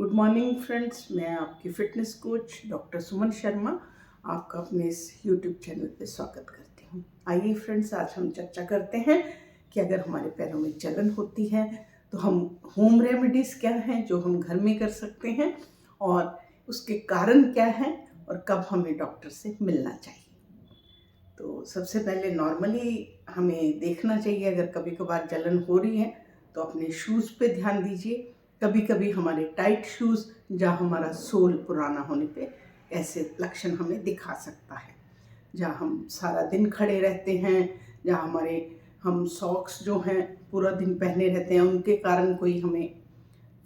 Good morning friends, मैं आपकी fitness coach doctor Suman Sharma आपका अपने इस यूट्यूब चैनल पे स्वागत करती हूँ। आइए फ्रेंड्स, आज हम चर्चा करते हैं कि अगर हमारे पैरों में जलन होती है तो हम होम रेमेडीज़ क्या हैं जो हम घर में कर सकते हैं और उसके कारण क्या हैं और कब हमें डॉक्टर से मिलना चाहिए। तो सबसे पहले नॉर्मली हमें देखना चाहिए, अगर कभी कभार जलन हो रही है तो अपने शूज़ पे ध्यान दीजिए। कभी कभी हमारे टाइट शूज़ जहाँ हमारा सोल पुराना होने पे ऐसे लक्षण हमें दिखा सकता है। जहाँ हम सारा दिन खड़े रहते हैं, जहाँ हम सॉक्स जो हैं पूरा दिन पहने रहते हैं, उनके कारण कोई हमें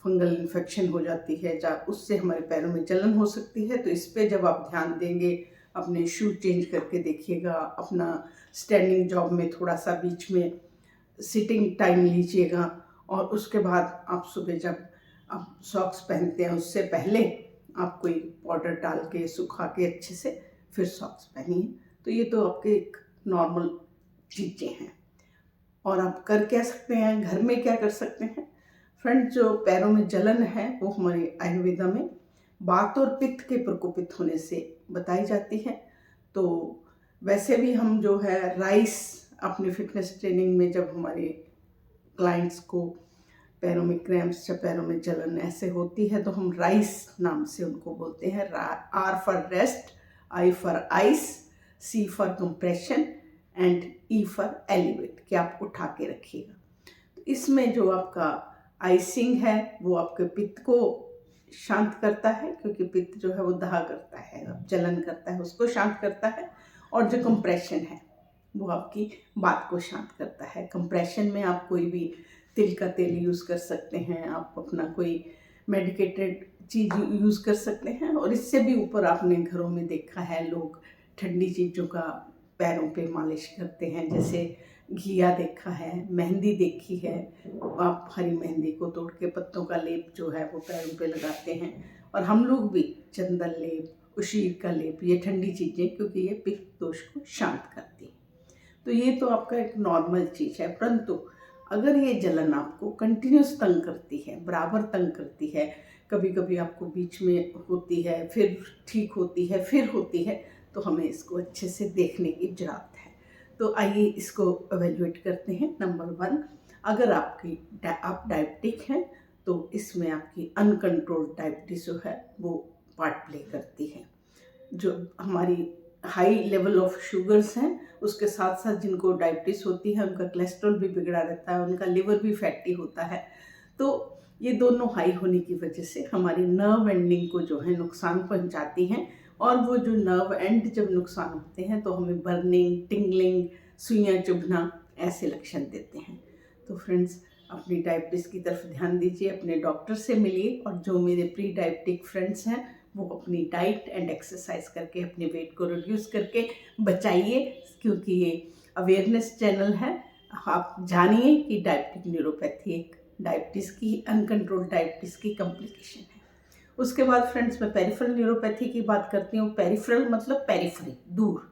फंगल इन्फेक्शन हो जाती है, जहाँ उससे हमारे पैरों में जलन हो सकती है। तो इस पे जब आप ध्यान देंगे, अपने शूज चेंज करके देखिएगा, अपना स्टैंडिंग जॉब में थोड़ा सा बीच में सिटिंग टाइम लीजिएगा और उसके बाद आप सुबह जब आप सॉक्स पहनते हैं उससे पहले आप कोई पाउडर डाल के सुखा के अच्छे से फिर सॉक्स पहनिए। तो ये तो आपके एक नॉर्मल चीज़ें हैं। और आप कर क्या सकते हैं, घर में क्या कर सकते हैं फ्रेंड्स। जो पैरों में जलन है वो हमारे आयुर्वेदा में वात और पित्त के प्रकोपित होने से बताई जाती है। तो वैसे भी हम जो है राइस अपनी फिटनेस ट्रेनिंग में जब हमारे क्लाइंट्स को पैरों में क्रैम्प्स या पैरों में जलन ऐसे होती है तो हम राइस नाम से उनको बोलते हैं। R for rest, I for ice, C for compression and E for elevate, कि आप उठा के रखिएगा। तो इसमें जो आपका आइसिंग है वो आपके पित्त को शांत करता है, क्योंकि पित्त जो है वो दाह करता है, जलन करता है, उसको शांत करता है। और जो कंप्रेशन है वो आपकी बात को शांत करता है। कंप्रेशन में आप कोई भी तिल का तेल यूज़ कर सकते हैं, आप अपना कोई मेडिकेटेड चीज़ यूज़ कर सकते हैं। और इससे भी ऊपर आपने घरों में देखा है लोग ठंडी चीज़ों का पैरों पे मालिश करते हैं, जैसे घिया देखा है, मेहंदी देखी है। आप हरी मेहंदी को तोड़ के पत्तों का लेप जो है वो पैरों पे लगाते हैं। और हम लोग भी चंदन लेप, उशीर का लेप, ये ठंडी चीज़ें, क्योंकि ये पित्त दोष को शांत करती है। तो ये तो आपका एक नॉर्मल चीज़ है। परंतु अगर ये जलन आपको कंटिन्यूस तंग करती है, बराबर तंग करती है, कभी कभी आपको बीच में होती है, फिर ठीक होती है, फिर होती है, तो हमें इसको अच्छे से देखने की ज़रूरत है। तो आइए इसको एवेल्युएट करते हैं। नंबर 1, अगर आप डायबिटिक हैं तो इसमें आपकी अनकंट्रोल्ड डायबिटीज़ जो है वो पार्ट प्ले करती है। जो हमारी हाई लेवल ऑफ शुगर्स हैं, उसके साथ साथ जिनको डायबिटीज़ होती है उनका कोलेस्ट्रॉल भी बिगड़ा रहता है, उनका लिवर भी फैटी होता है। तो ये दोनों हाई होने की वजह से हमारी नर्व एंडिंग को जो है नुकसान पहुंचाती हैं। और वो जो नर्व एंड जब नुकसान होते हैं तो हमें बर्निंग, टिंगलिंग, सुइयाँ चुभना ऐसे लक्षण देते हैं। तो फ्रेंड्स, अपनी डायबिटीज़ की तरफ ध्यान दीजिए, अपने डॉक्टर से मिलिए। और जो मेरे प्री डायबिटिक फ्रेंड्स हैं वो अपनी डाइट एंड एक्सरसाइज करके अपने वेट को रिड्यूस करके बचाइए, क्योंकि ये अवेयरनेस चैनल है। आप जानिए कि डायबिटिक न्यूरोपैथी एक डायबिटीज़ की, अनकंट्रोल्ड डायबिटीज़ की कॉम्प्लिकेशन है। उसके बाद फ्रेंड्स, मैं पेरिफेरल न्यूरोपैथी की बात करती हूँ। पेरिफेरल मतलब पेरिफेरी, दूर,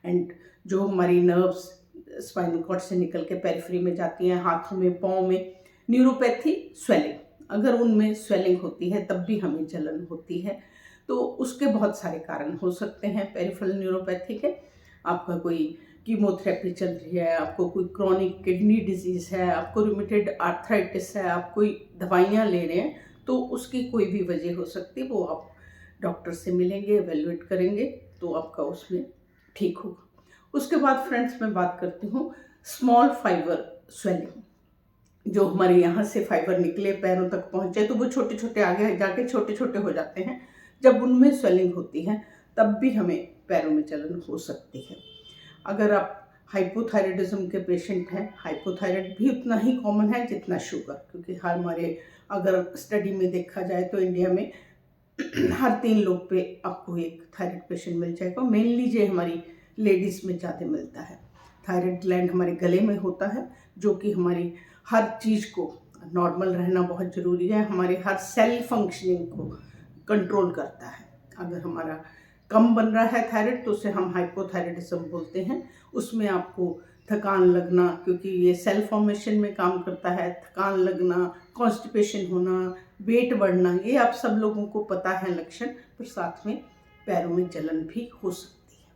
एंड जो हमारी नर्व्स स्पाइनल कॉर्ड से निकल के पेरिफेरी में जाती हैं, हाथों में, पाँव में। न्यूरोपैथी स्वेलिंग, अगर उनमें स्वेलिंग होती है तब भी हमें जलन होती है। तो उसके बहुत सारे कारण हो सकते हैं पेरिफेरल न्यूरोपैथी के। आपका कोई कीमोथेरेपी चल रही है, आपको कोई क्रॉनिक किडनी डिजीज़ है, आपको रूमेटॉइड आर्थराइटिस है, आप कोई दवाइयाँ ले रहे हैं, तो उसकी कोई भी वजह हो सकती है। वो आप डॉक्टर से मिलेंगे, एवेल्युएट करेंगे तो आपका उसमें ठीक होगा। उसके बाद फ्रेंड्स, मैं बात करती हूँ स्मॉल फाइबर स्वेलिंग। जो हमारे यहाँ से फाइबर निकले पैरों तक पहुँचे तो वो छोटे छोटे आगे जाके छोटे छोटे हो जाते हैं। जब उनमें स्वेलिंग होती है तब भी हमें पैरों में जलन हो सकती है। अगर आप हाइपोथायराइडिज्म के पेशेंट हैं, हाइपोथायराइड भी उतना ही कॉमन है जितना शुगर, क्योंकि हमारे अगर स्टडी में देखा जाए तो इंडिया में हर 3 लोग पे आपको एक थायराइड पेशेंट मिल जाएगा। मेनली जो हमारी लेडीज़ में ज़्यादा मिलता है। थायराइड ग्लैंड हमारे गले में होता है, जो कि हमारी हर चीज़ को, नॉर्मल रहना बहुत ज़रूरी है, हमारे हर सेल फंक्शनिंग को कंट्रोल करता है। अगर हमारा कम बन रहा है थायराइड तो उसे हम हाइपोथायराइडिज्म बोलते हैं। उसमें आपको थकान लगना, क्योंकि ये सेल फॉर्मेशन में काम करता है, थकान लगना, कॉन्स्टिपेशन होना, वेट बढ़ना, ये आप सब लोगों को पता है लक्षण, पर साथ में पैरों में जलन भी हो सकती है।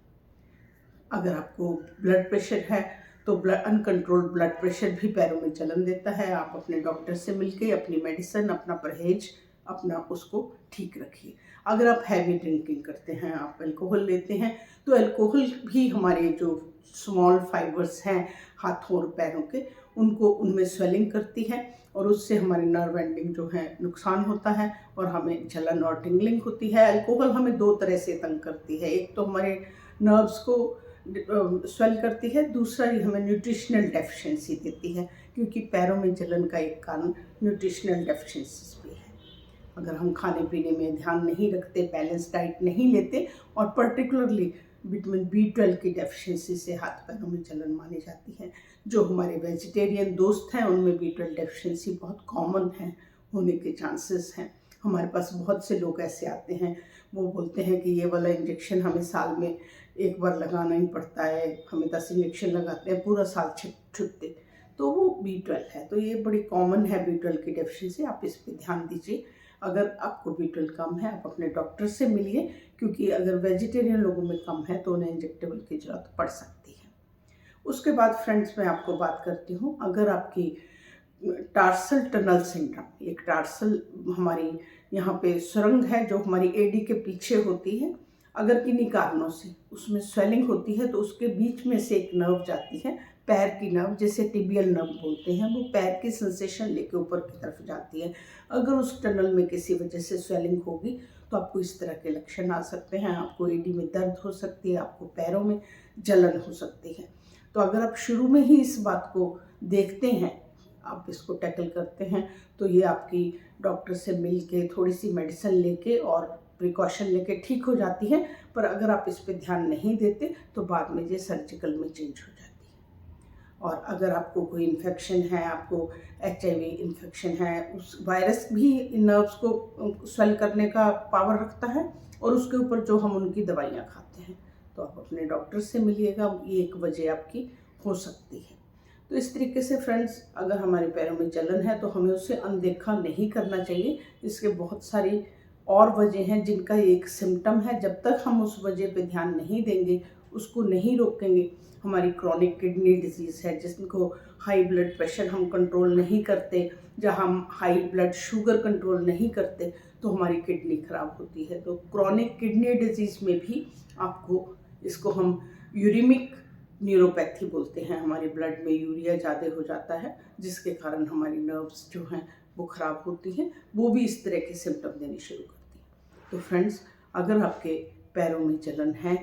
अगर आपको ब्लड प्रेशर है तो अनकंट्रोल्ड ब्लड प्रेशर भी पैरों में जलन देता है। आप अपने डॉक्टर से मिलके अपनी मेडिसिन, अपना परहेज, अपना उसको ठीक रखिए। अगर आप हैवी ड्रिंकिंग करते हैं, आप अल्कोहल लेते हैं, तो अल्कोहल भी हमारे जो स्मॉल फाइबर्स हैं हाथों और पैरों के, उनमें स्वेलिंग करती है और उससे हमारे नर्व एंडिंग जो है नुकसान होता है और हमें जलन और टिंगलिंग होती है। अल्कोहल हमें दो तरह से तंग करती है, एक तो हमारे नर्व्स को स्वेल करती है, दूसरा ये हमें न्यूट्रिशनल डेफिशिएंसी देती है, क्योंकि पैरों में जलन का एक कारण न्यूट्रिशनल डेफिशिएंसी भी है। अगर हम खाने पीने में ध्यान नहीं रखते, बैलेंस डाइट नहीं लेते और पर्टिकुलरली विटामिन B12 की डेफिशिएंसी से हाथ पैरों में जलन मानी जाती है। जो हमारे वेजिटेरियन दोस्त हैं उनमें B12 डेफिशिएंसी बहुत कॉमन है होने के चांसेस हैं। हमारे पास बहुत से लोग ऐसे आते हैं, वो बोलते हैं कि ये वाला इंजेक्शन हमें साल में एक बार लगाना ही पड़ता है, हमें 10 इंजेक्शन लगाते हैं, पूरा साल छुटते, तो वो B12 है। तो ये बड़ी कॉमन है B12 की डेफिशिएंसी, आप इस पर ध्यान दीजिए। अगर आपको B12 कम है, आप अपने डॉक्टर से मिलिए, क्योंकि अगर वेजिटेरियन लोगों में कम है तो उन्हें इंजेक्टेबल की ज़रूरत पड़ सकती है। उसके बाद फ्रेंड्स मैं आपको बात करती हूँ, अगर आपकी टार्सल टनल सिंड्रोम, एक टार्सल हमारी यहाँ पे सुरंग है जो हमारी एडी के पीछे होती है, अगर किन्हीं कारणों से उसमें स्वेलिंग होती है तो उसके बीच में से एक नर्व जाती है, पैर की नर्व, जिसे टिबियल नर्व बोलते हैं, वो पैर की सेंसेशन लेके ऊपर की तरफ जाती है। अगर उस टनल में किसी वजह से स्वेलिंग होगी तो आपको इस तरह के लक्षण आ सकते हैं, आपको एडी में दर्द हो सकती है, आपको पैरों में जलन हो सकती है। तो अगर आप शुरू में ही इस बात को देखते हैं, आप इसको टैकल करते हैं, तो ये आपकी डॉक्टर से मिल के थोड़ी सी मेडिसिन लेके और प्रिकॉशन लेके ठीक हो जाती है। पर अगर आप इस पर ध्यान नहीं देते तो बाद में ये सर्जिकल में चेंज हो जाती है। और अगर आपको कोई इन्फेक्शन है, आपको HIV इन्फेक्शन है, उस वायरस भी नर्व्स को स्वेल करने का पावर रखता है और उसके ऊपर जो हम उनकी दवाइयाँ खाते हैं, तो आप अपने डॉक्टर से मिलिएगा, ये एक वजह आपकी हो सकती है। तो इस तरीके से फ्रेंड्स, अगर हमारे पैरों में जलन है तो हमें उसे अनदेखा नहीं करना चाहिए। इसके बहुत सारी और वजह हैं जिनका एक सिम्टम है। जब तक हम उस वजह पे ध्यान नहीं देंगे, उसको नहीं रोकेंगे, हमारी क्रॉनिक किडनी डिजीज़ है जिसको हाई ब्लड प्रेशर हम कंट्रोल नहीं करते, जहाँ हम हाई ब्लड शुगर कंट्रोल नहीं करते, तो हमारी किडनी खराब होती है। तो क्रॉनिक किडनी डिजीज़ में भी आपको, इसको हम यूरिमिक न्यूरोपैथी बोलते हैं, हमारे ब्लड में यूरिया ज़्यादा हो जाता है जिसके कारण हमारी नर्व्स जो हैं वो ख़राब होती हैं, वो भी इस तरह के सिम्टम देने शुरू करती हैं। तो फ्रेंड्स, अगर आपके पैरों में जलन है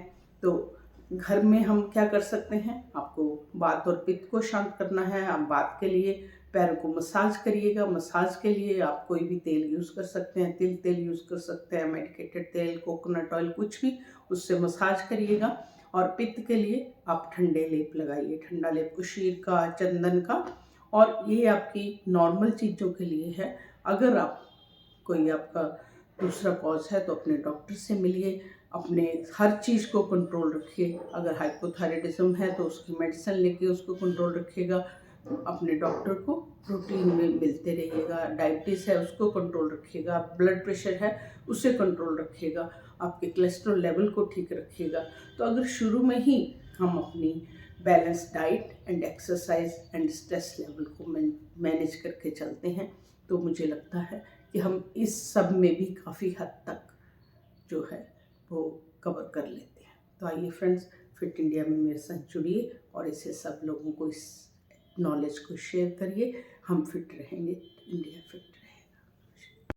तो घर में हम क्या कर सकते हैं, आपको वात और पित्त को शांत करना है। आप वात के लिए पैरों को मसाज करिएगा। मसाज के लिए आप कोई भी तेल यूज़ कर सकते हैं, तिल तेल यूज़ कर सकते हैं, मेडिकेटेड तेल, कोकोनट ऑयल, कुछ भी, उससे मसाज करिएगा। और पित्त के लिए आप ठंडे लेप लगाइए, ठंडा लेप उशीर का, चंदन का। और ये आपकी नॉर्मल चीज़ों के लिए है। अगर आप कोई आपका दूसरा कॉज है तो अपने डॉक्टर से मिलिए, अपने हर चीज़ को कंट्रोल रखिए। अगर हाइपोथायराइडिज्म है तो उसकी मेडिसिन लेके उसको कंट्रोल रखिएगा। अपने डॉक्टर को रूटीन में मिलते रहिएगा। डायबिटीज़ है उसको कंट्रोल रखिएगा, ब्लड प्रेशर है उसे कंट्रोल रखिएगा, आपके कोलेस्ट्रॉल लेवल को ठीक रखिएगा। तो अगर शुरू में ही हम अपनी balance diet and exercise and stress level को मैनेज करके चलते हैं, तो मुझे लगता है कि हम इस सब में भी काफ़ी हद तक जो है वो कवर कर लेते हैं। तो आइए फ्रेंड्स, फिट इंडिया में मेरे साथ जुड़िए और इसे सब लोगों को, इस नॉलेज को शेयर करिए। हम फिट रहेंगे, इंडिया फिट।